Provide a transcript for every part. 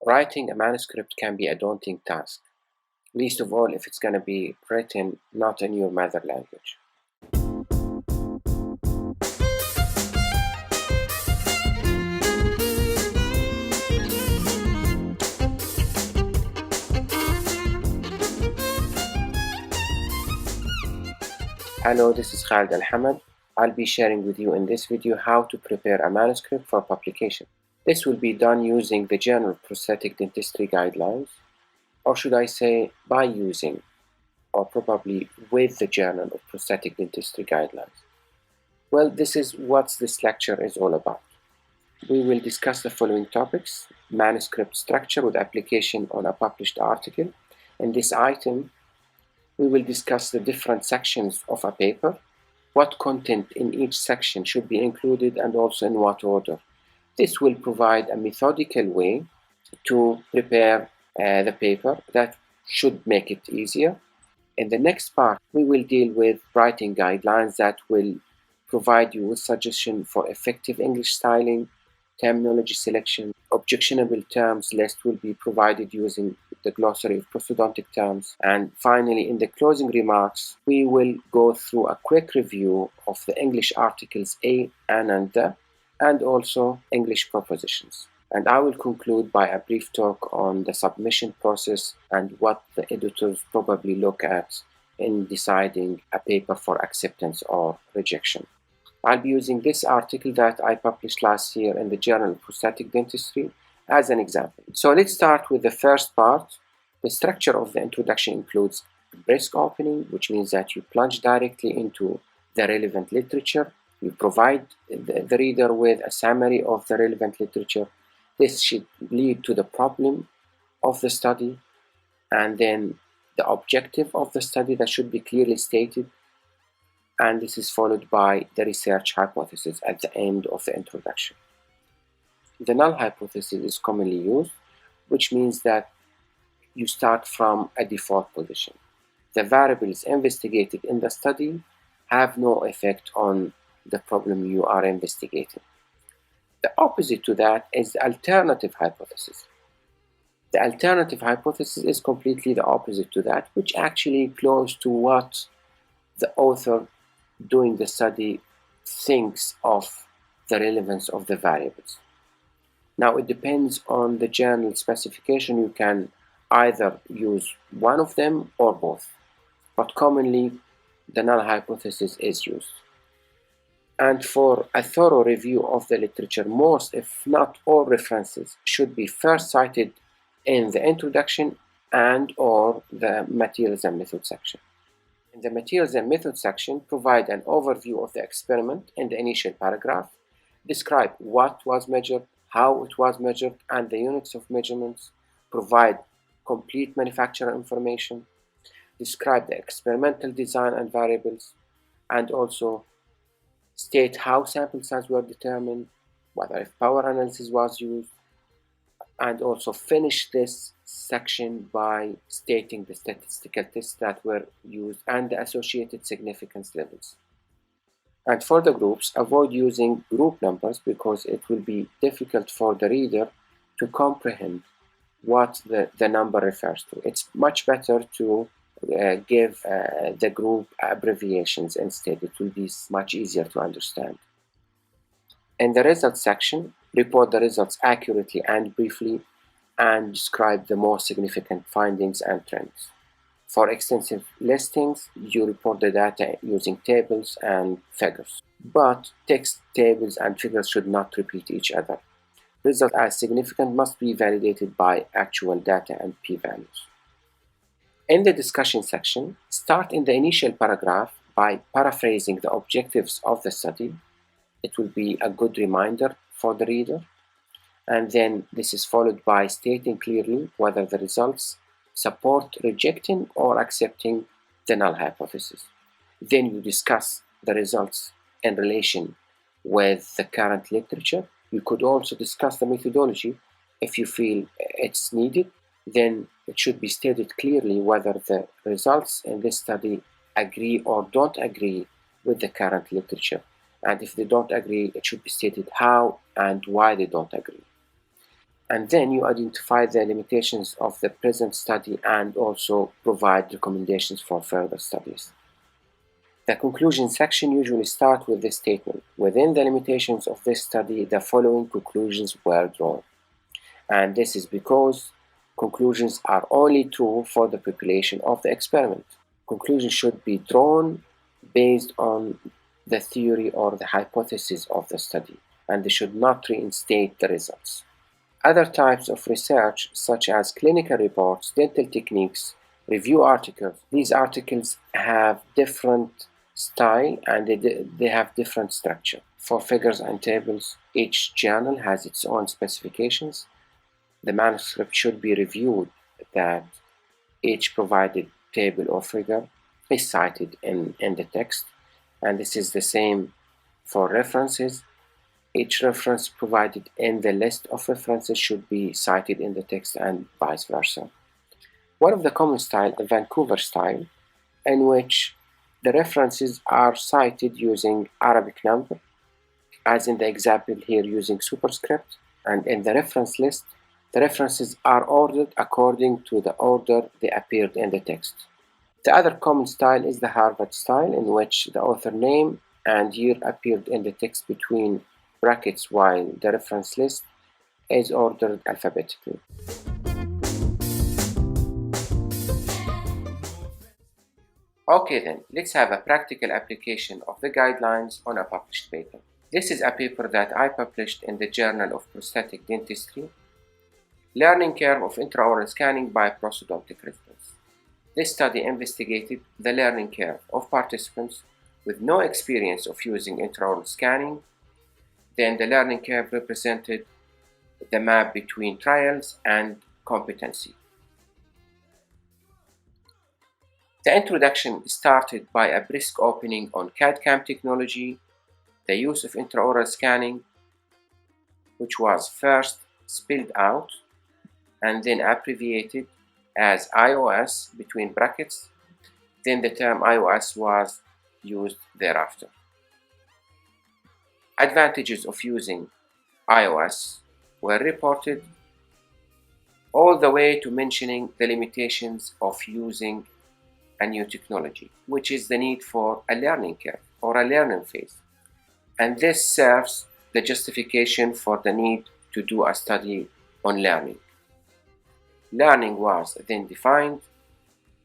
Writing a manuscript can be a daunting task, least of all if it's going to be written not in your mother language. Hello, this is Khalid Al-Hamad. I'll be sharing with you in this video how to prepare a manuscript for publication. This will be done using the Journal of Prosthetic Dentistry guidelines, or should I say by using, or probably with the Journal of Prosthetic Dentistry guidelines. Well, this is what this lecture is all about. We will discuss the following topics: manuscript structure with application on a published article. In this item, we will discuss the different sections of a paper, what content in each section should be included, and also in what order. This will provide a methodical way to prepare the paper that should make it easier. In the next part, we will deal with writing guidelines that will provide you with suggestions for effective English styling, terminology selection. Objectionable terms list will be provided using the glossary of prosthodontic terms. And finally, in the closing remarks, we will go through a quick review of the English articles A, an, and the, and also English propositions. And I will conclude by a brief talk on the submission process and what the editors probably look at in deciding a paper for acceptance or rejection. I'll be using this article that I published last year in the Journal of Prosthetic Dentistry as an example. So let's start with the first part. The structure of the introduction includes a brisk opening, which means that you plunge directly into the relevant literature. You provide the reader with a summary of the relevant literature. This should lead to the problem of the study, and then the objective of the study that should be clearly stated. And this is followed by the research hypothesis at the end of the introduction. The null hypothesis is commonly used, which means that you start from a default position. The variables investigated in the study have no effect on the problem you are investigating. The opposite to that is the alternative hypothesis. The alternative hypothesis is completely the opposite to that, which actually close to what the author doing the study thinks of the relevance of the variables. Now, it depends on the journal specification. You can either use one of them or both, but commonly the null hypothesis is used. And for a thorough review of the literature, most, if not all, references should be first cited in the introduction and or the materials and methods section. In the materials and methods section, provide an overview of the experiment in the initial paragraph, describe what was measured, how it was measured, and the units of measurements, provide complete manufacturer information, describe the experimental design and variables, and also state how sample size were determined, whether if power analysis was used, and also finish this section by stating the statistical tests that were used and the associated significance levels. And for the groups, avoid using group numbers because it will be difficult for the reader to comprehend what the number refers to. It's much better to give the group abbreviations instead. It will be much easier to understand. In the results section, report the results accurately and briefly and describe the most significant findings and trends. For extensive listings, you report the data using tables and figures. But text, tables, and figures should not repeat each other. Results as significant must be validated by actual data and p-values. In the discussion section, start in the initial paragraph by paraphrasing the objectives of the study. It will be a good reminder for the reader. And then this is followed by stating clearly whether the results support rejecting or accepting the null hypothesis. Then you discuss the results in relation with the current literature. You could also discuss the methodology if you feel it's needed. Then it should be stated clearly whether the results in this study agree or don't agree with the current literature. And if they don't agree, it should be stated how and why they don't agree. And then you identify the limitations of the present study and also provide recommendations for further studies. The conclusion section usually starts with this statement: within the limitations of this study, the following conclusions were drawn. And this is because conclusions are only true for the population of the experiment. Conclusions should be drawn based on the theory or the hypothesis of the study, and they should not reinstate the results. Other types of research, such as clinical reports, dental techniques, review articles, these articles have different style and they have different structure. For figures and tables, each journal has its own specifications. The manuscript should be reviewed that each provided table or figure is cited in the text, and this is the same for references. Each reference provided in the list of references should be cited in the text and vice versa. One of the common styles, the Vancouver style, in which the references are cited using Arabic number, as in the example here using superscript, and in the reference list, the references are ordered according to the order they appeared in the text. The other common style is the Harvard style, in which the author name and year appeared in the text between brackets while the reference list is ordered alphabetically. Okay then, let's have a practical application of the guidelines on a published paper. This is a paper that I published in the Journal of Prosthetic Dentistry, Learning Curve of Intraoral Scanning by Prosthodontic Residents. This study investigated the learning curve of participants with no experience of using intraoral scanning. Then the learning curve represented the map between trials and competency. The introduction started by a brisk opening on CAD/CAM technology, the use of intraoral scanning, which was first spelled out and then abbreviated as IOS between brackets. Then the term IOS was used thereafter. Advantages of using IOS were reported, all the way to mentioning the limitations of using a new technology, which is the need for a learning curve or a learning phase. And this serves the justification for the need to do a study on learning. Learning was then defined.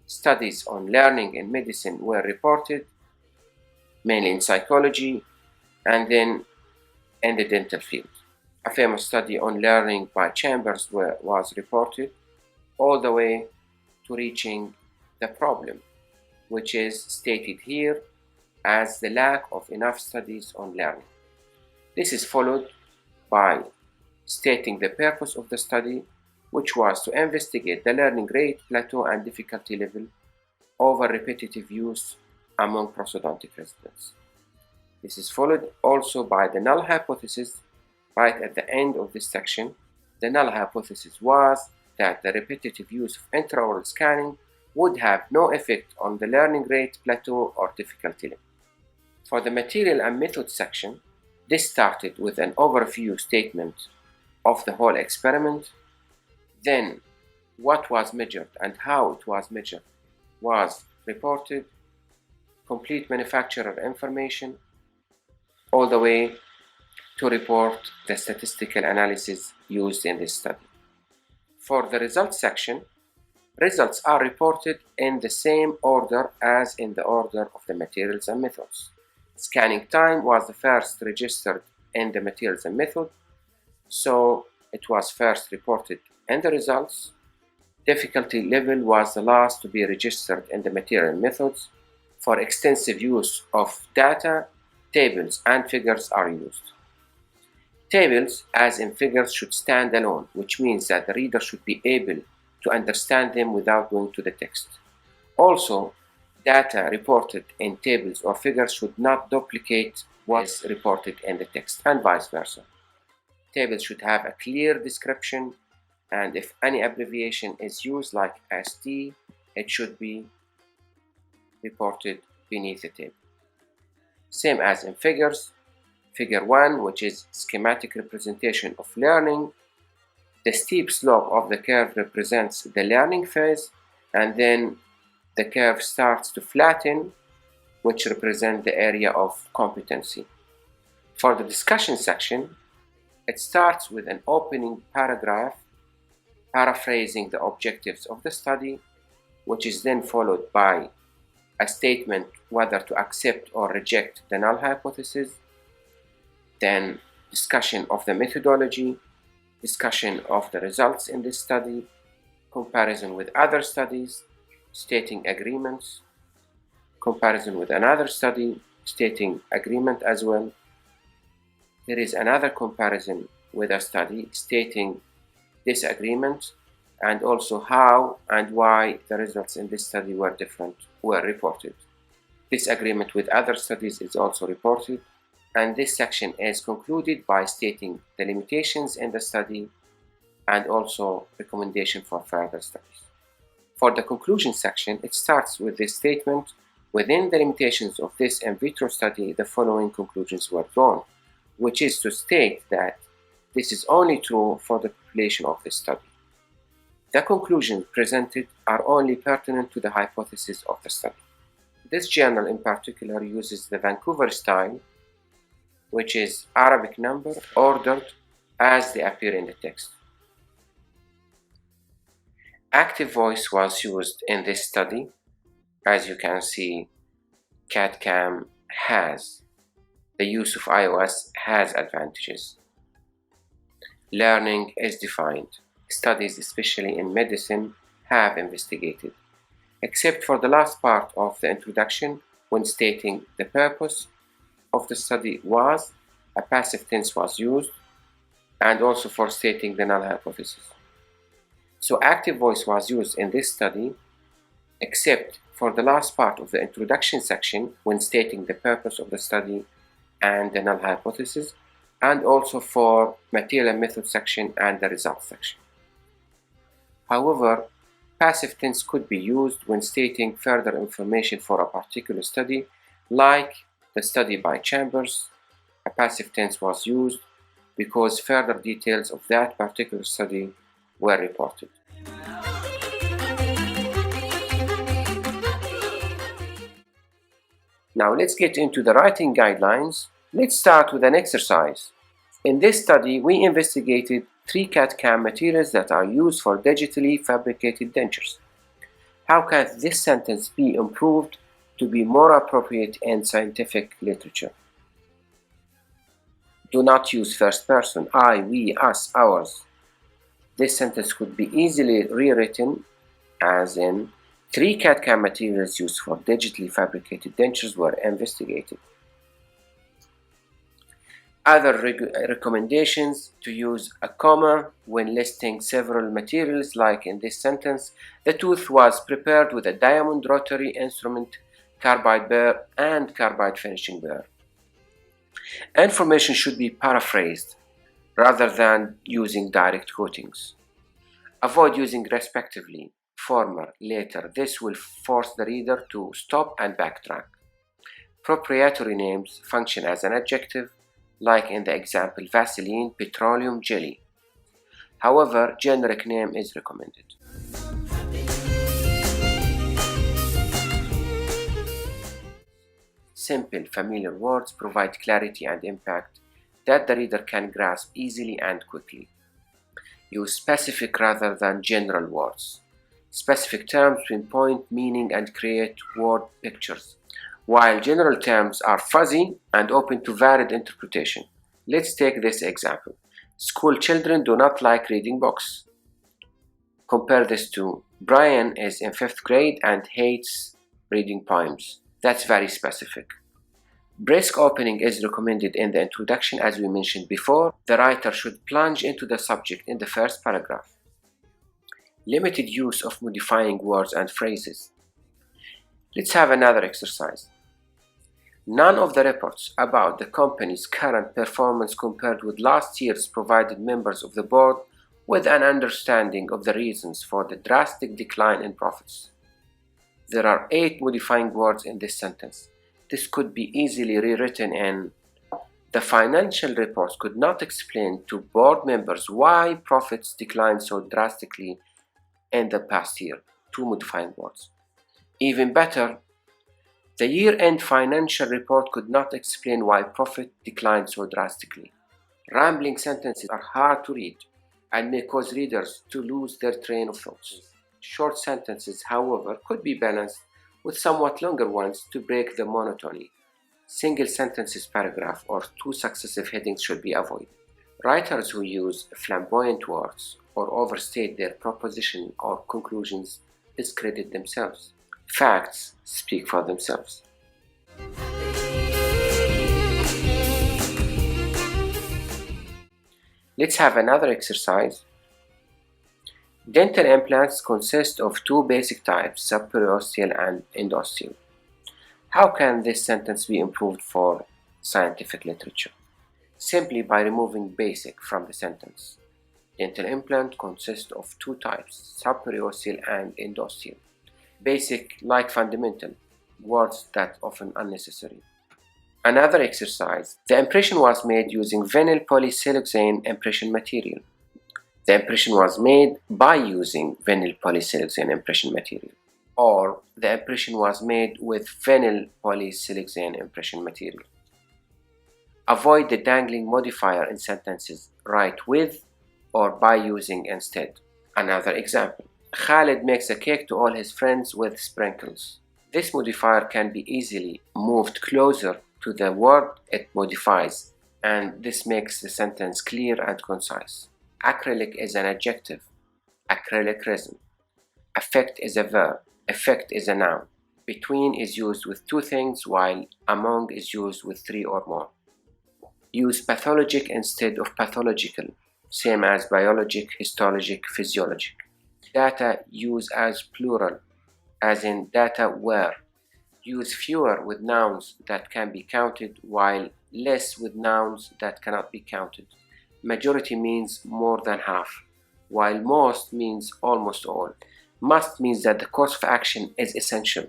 Studies on learning in medicine were reported, mainly in psychology, and then in the dental field. A famous study on learning by Chambers was reported, all the way to reaching the problem, which is stated here as the lack of enough studies on learning. This is followed by stating the purpose of the study, which was to investigate the learning rate, plateau, and difficulty level over repetitive use among prosthodontic residents. This is followed also by the null hypothesis right at the end of this section. The null hypothesis was that the repetitive use of intraoral scanning would have no effect on the learning rate, plateau, or difficulty level. For the material and method section, this started with an overview statement of the whole experiment. Then what was measured and how it was measured was reported, complete manufacturer information, all the way to report the statistical analysis used in this study. For the results section, results are reported in the same order as in the order of the materials and methods. Scanning time was the first registered in the materials and method, so it was first reported in the results. Difficulty level was the last to be registered in the material and methods. For extensive use of data, tables and figures are used. Tables, as in figures, should stand alone, which means that the reader should be able to understand them without going to the text. Also, data reported in tables or figures should not duplicate what is reported in the text, and vice versa. Tables should have a clear description, and if any abbreviation is used like ST, it should be reported beneath the table. Same as in figures. Figure 1, which is schematic representation of learning, The steep slope of the curve represents the learning phase, and then the curve starts to flatten, which represents the area of competency. For the discussion section, it starts with an opening paragraph paraphrasing the objectives of the study, which is then followed by a statement whether to accept or reject the null hypothesis, then discussion of the methodology, discussion of the results in this study, comparison with other studies, stating agreements, comparison with another study, stating agreement as well. There is another comparison with a study stating disagreement, and also how and why the results in this study were different were reported. Disagreement with other studies is also reported, and this section is concluded by stating the limitations in the study and also recommendation for further studies. For the conclusion section, it starts with this statement: within the limitations of this in vitro study, the following conclusions were drawn, which is to state that this is only true for the population of this study. The conclusions presented are only pertinent to the hypothesis of the study. This journal in particular uses the Vancouver style, which is Arabic number ordered as they appear in the text. Active voice was used in this study. As you can see, CAD/CAM has. The use of iOS has advantages. Learning is defined. Studies, especially in medicine, have investigated. Except for the last part of the introduction, when stating the purpose of the study was, a passive tense was used, and also for stating the null hypothesis. So active voice was used in this study, except for the last part of the introduction section when stating the purpose of the study and the null hypothesis, and also for material and method section and the results section. However, passive tense could be used when stating further information for a particular study, like the study by Chambers. A passive tense was used because further details of that particular study were reported. Now let's get into the writing guidelines. Let's start with an exercise. In this study, we investigated 3 CAD/CAM materials that are used for digitally fabricated dentures. How can this sentence be improved to be more appropriate in scientific literature? Do not use first person, I, we, us, ours. This sentence could be easily rewritten as in 3 CAD/CAM materials used for digitally fabricated dentures were investigated. Other recommendations: to use a comma when listing several materials, like in this sentence, the tooth was prepared with a diamond rotary instrument, carbide burr, and carbide finishing burr. Information should be paraphrased rather than using direct quotings. Avoid using respectively, former, later. This will force the reader to stop and backtrack. Proprietary names function as an adjective, like in the example Vaseline petroleum jelly. However, generic name is recommended. Simple, familiar words provide clarity and impact that the reader can grasp easily and quickly. Use specific rather than general words. Specific terms pinpoint meaning and create word pictures, while general terms are fuzzy and open to varied interpretation. Let's take this example. School children do not like reading books. Compare this to Brian is in 5th grade and hates reading poems. That's very specific. Brisk opening is recommended in the introduction. As we mentioned before, the writer should plunge into the subject in the first paragraph. Limited use of modifying words and phrases. Let's have another exercise. None of the reports about the company's current performance compared with last year's provided members of the board with an understanding of the reasons for the drastic decline in profits. There are 8 modifying words in this sentence. This could be easily rewritten in The financial reports could not explain to board members why profits declined so drastically in the past year. Two modifying words. Even better, the year-end financial report could not explain why profit declined so drastically. Rambling sentences are hard to read and may cause readers to lose their train of thoughts. Short sentences, however, could be balanced with somewhat longer ones to break the monotony. Single sentences, paragraph, or two successive headings should be avoided. Writers who use flamboyant words or overstate their proposition or conclusions discredit themselves. Facts speak for themselves. Let's have another exercise. Dental implants consist of two basic types, subperiosteal and endosteal. How can this sentence be improved for scientific literature? Simply by removing basic from the sentence. Dental implant consists of two types, subperiosteal and endosteal. Basic, like fundamental, words that often unnecessary. Another exercise. The impression was made using vinyl polysiloxane impression material. The impression was made by using vinyl polysiloxane impression material. Or the impression was made with vinyl polysiloxane impression material. Avoid the dangling modifier in sentences. Write with or by using instead. Another example. Khalid makes a cake to all his friends with sprinkles. This modifier can be easily moved closer to the word it modifies, and this makes the sentence clear and concise. Acrylic is an adjective. Acrylic resin. Affect is a verb. Effect is a noun. Between is used with two things, while among is used with three or more. Use pathologic instead of pathological, same as biologic, histologic, physiologic. Data use as plural, as in data were. Use fewer with nouns that can be counted, while less with nouns that cannot be counted. Majority means more than half, while most means almost all. Must means that the course of action is essential.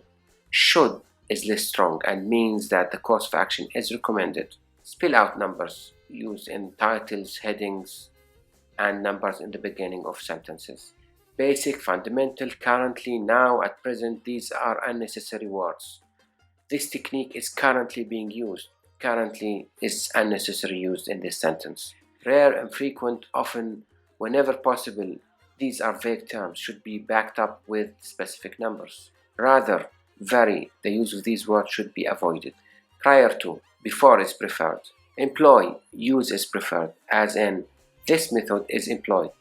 Should is less strong and means that the course of action is recommended. Spell out numbers used in titles, headings, and numbers in the beginning of sentences. Basic, fundamental, currently, now, at present, these are unnecessary words. This technique is currently being used. Currently is unnecessary used in this sentence. Rare, infrequent, often, whenever possible, these are vague terms, should be backed up with specific numbers. Rather, very, the use of these words should be avoided. Prior to, before is preferred. Employ, use is preferred, as in, this method is employed.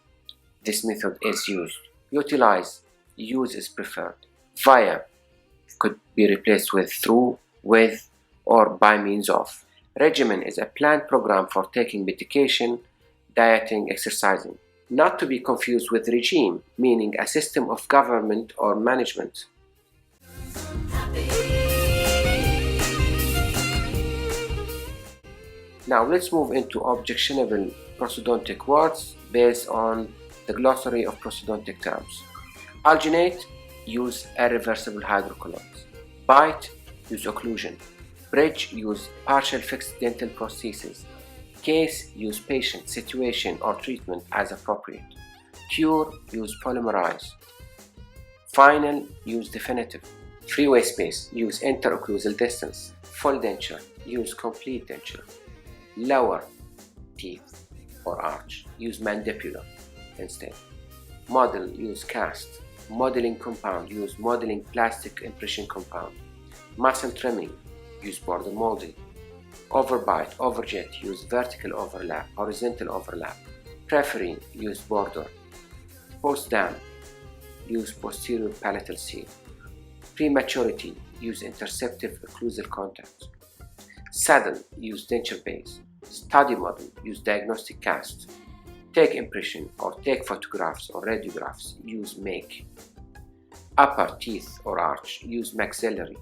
This method is used. Utilize, use is preferred. Via could be replaced with through, with, or by means of. Regimen is a planned program for taking medication, dieting, exercising. Not to be confused with regime, meaning a system of government or management. Now let's move into objectionable prosthodontic words based on the glossary of prosthodontic terms. Alginate, use irreversible hydrocolloids. Bite, use occlusion. Bridge, use partial fixed dental prosthesis. Case, use patient, situation, or treatment as appropriate. Cure, use polymerize. Final, use definitive. Freeway space, use interocclusal distance. Full denture, use complete denture. Lower teeth or arch, use mandibular instead. Model, use cast. Modeling compound, use modeling plastic impression compound. Muscle trimming, use border molding. Overbite, overjet, use vertical overlap, horizontal overlap. Preferring, use border. Post-dam, use posterior palatal seal. Prematurity, use interceptive occlusal contact. Saddle, use denture base. Study model, use diagnostic cast. Take impression or take photographs or radiographs, use make. Upper teeth or arch, use maxillary.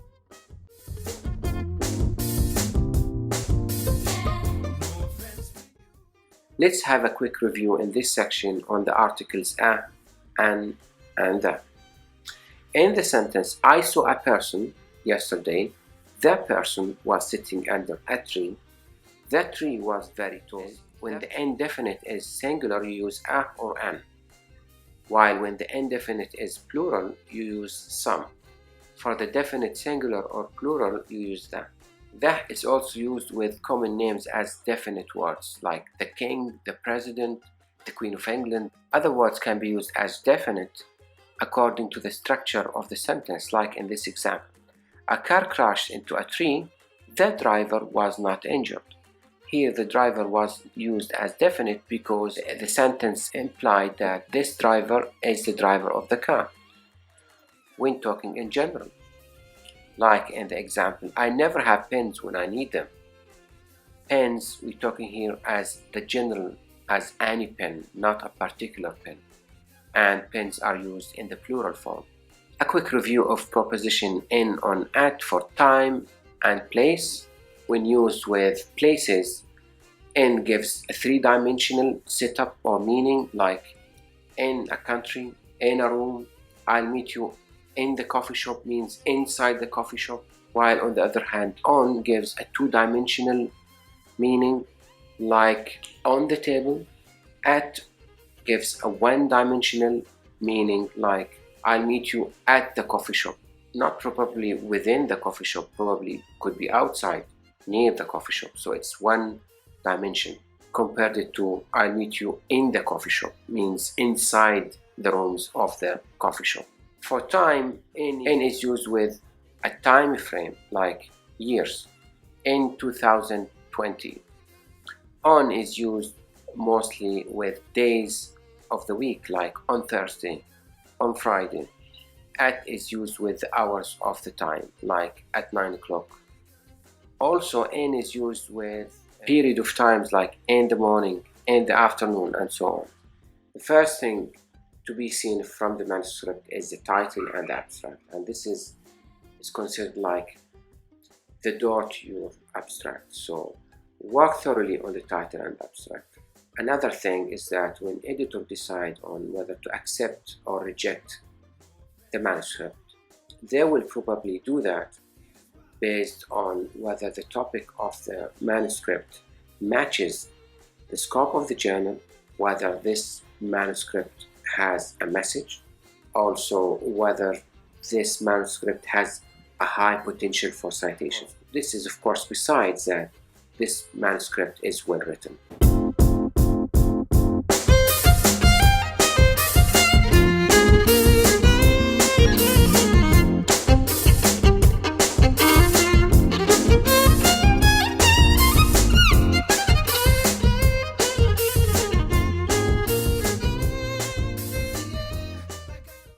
Let's have a quick review in this section on the articles a, an, and the. In the sentence, I saw a person yesterday. The person was sitting under a tree. The tree was very tall. When the indefinite is singular, you use a or an, while when the indefinite is plural, you use some. For the definite singular or plural, you use the. The is also used with common names as definite words, like the king, the president, the Queen of England. Other words can be used as definite according to the structure of the sentence, like in this example. A car crashed into a tree. The driver was not injured. Here the driver was used as definite because the sentence implied that this driver is the driver of the car. When talking in general, like in the example, I never have pens when I need them. Pens, we're talking here as the general, as any pen, not a particular pen. And pens are used in the plural form. A quick review of proposition in on at for time and place. When used with places, in gives a three-dimensional setup or meaning, like in a country, in a room. I'll meet you in the coffee shop means inside the coffee shop, while on the other hand, on gives a two-dimensional meaning, like on the table. At gives a one-dimensional meaning, like I'll meet you at the coffee shop. Not probably within the coffee shop, probably could be outside, near the coffee shop. So it's one dimension. Compared it to I'll meet you in the coffee shop means inside the rooms of the coffee shop. For time, in is used with a time frame, like years. In 2020. On is used mostly with days of the week, like on Thursday, on Friday. At is used with the hours of the time, like at 9 o'clock. Also, in is used with period of times, like in the morning, in the afternoon, and so on. The first thing to be seen from the manuscript is the title and the abstract, and this is considered like the door to your abstract. So work thoroughly on the title and abstract. Another thing is that when editor decide on whether to accept or reject the manuscript, they will probably do that based on whether the topic of the manuscript matches the scope of the journal, whether this manuscript has a message, also whether this manuscript has a high potential for citation. This is, of course, besides that this manuscript is well written.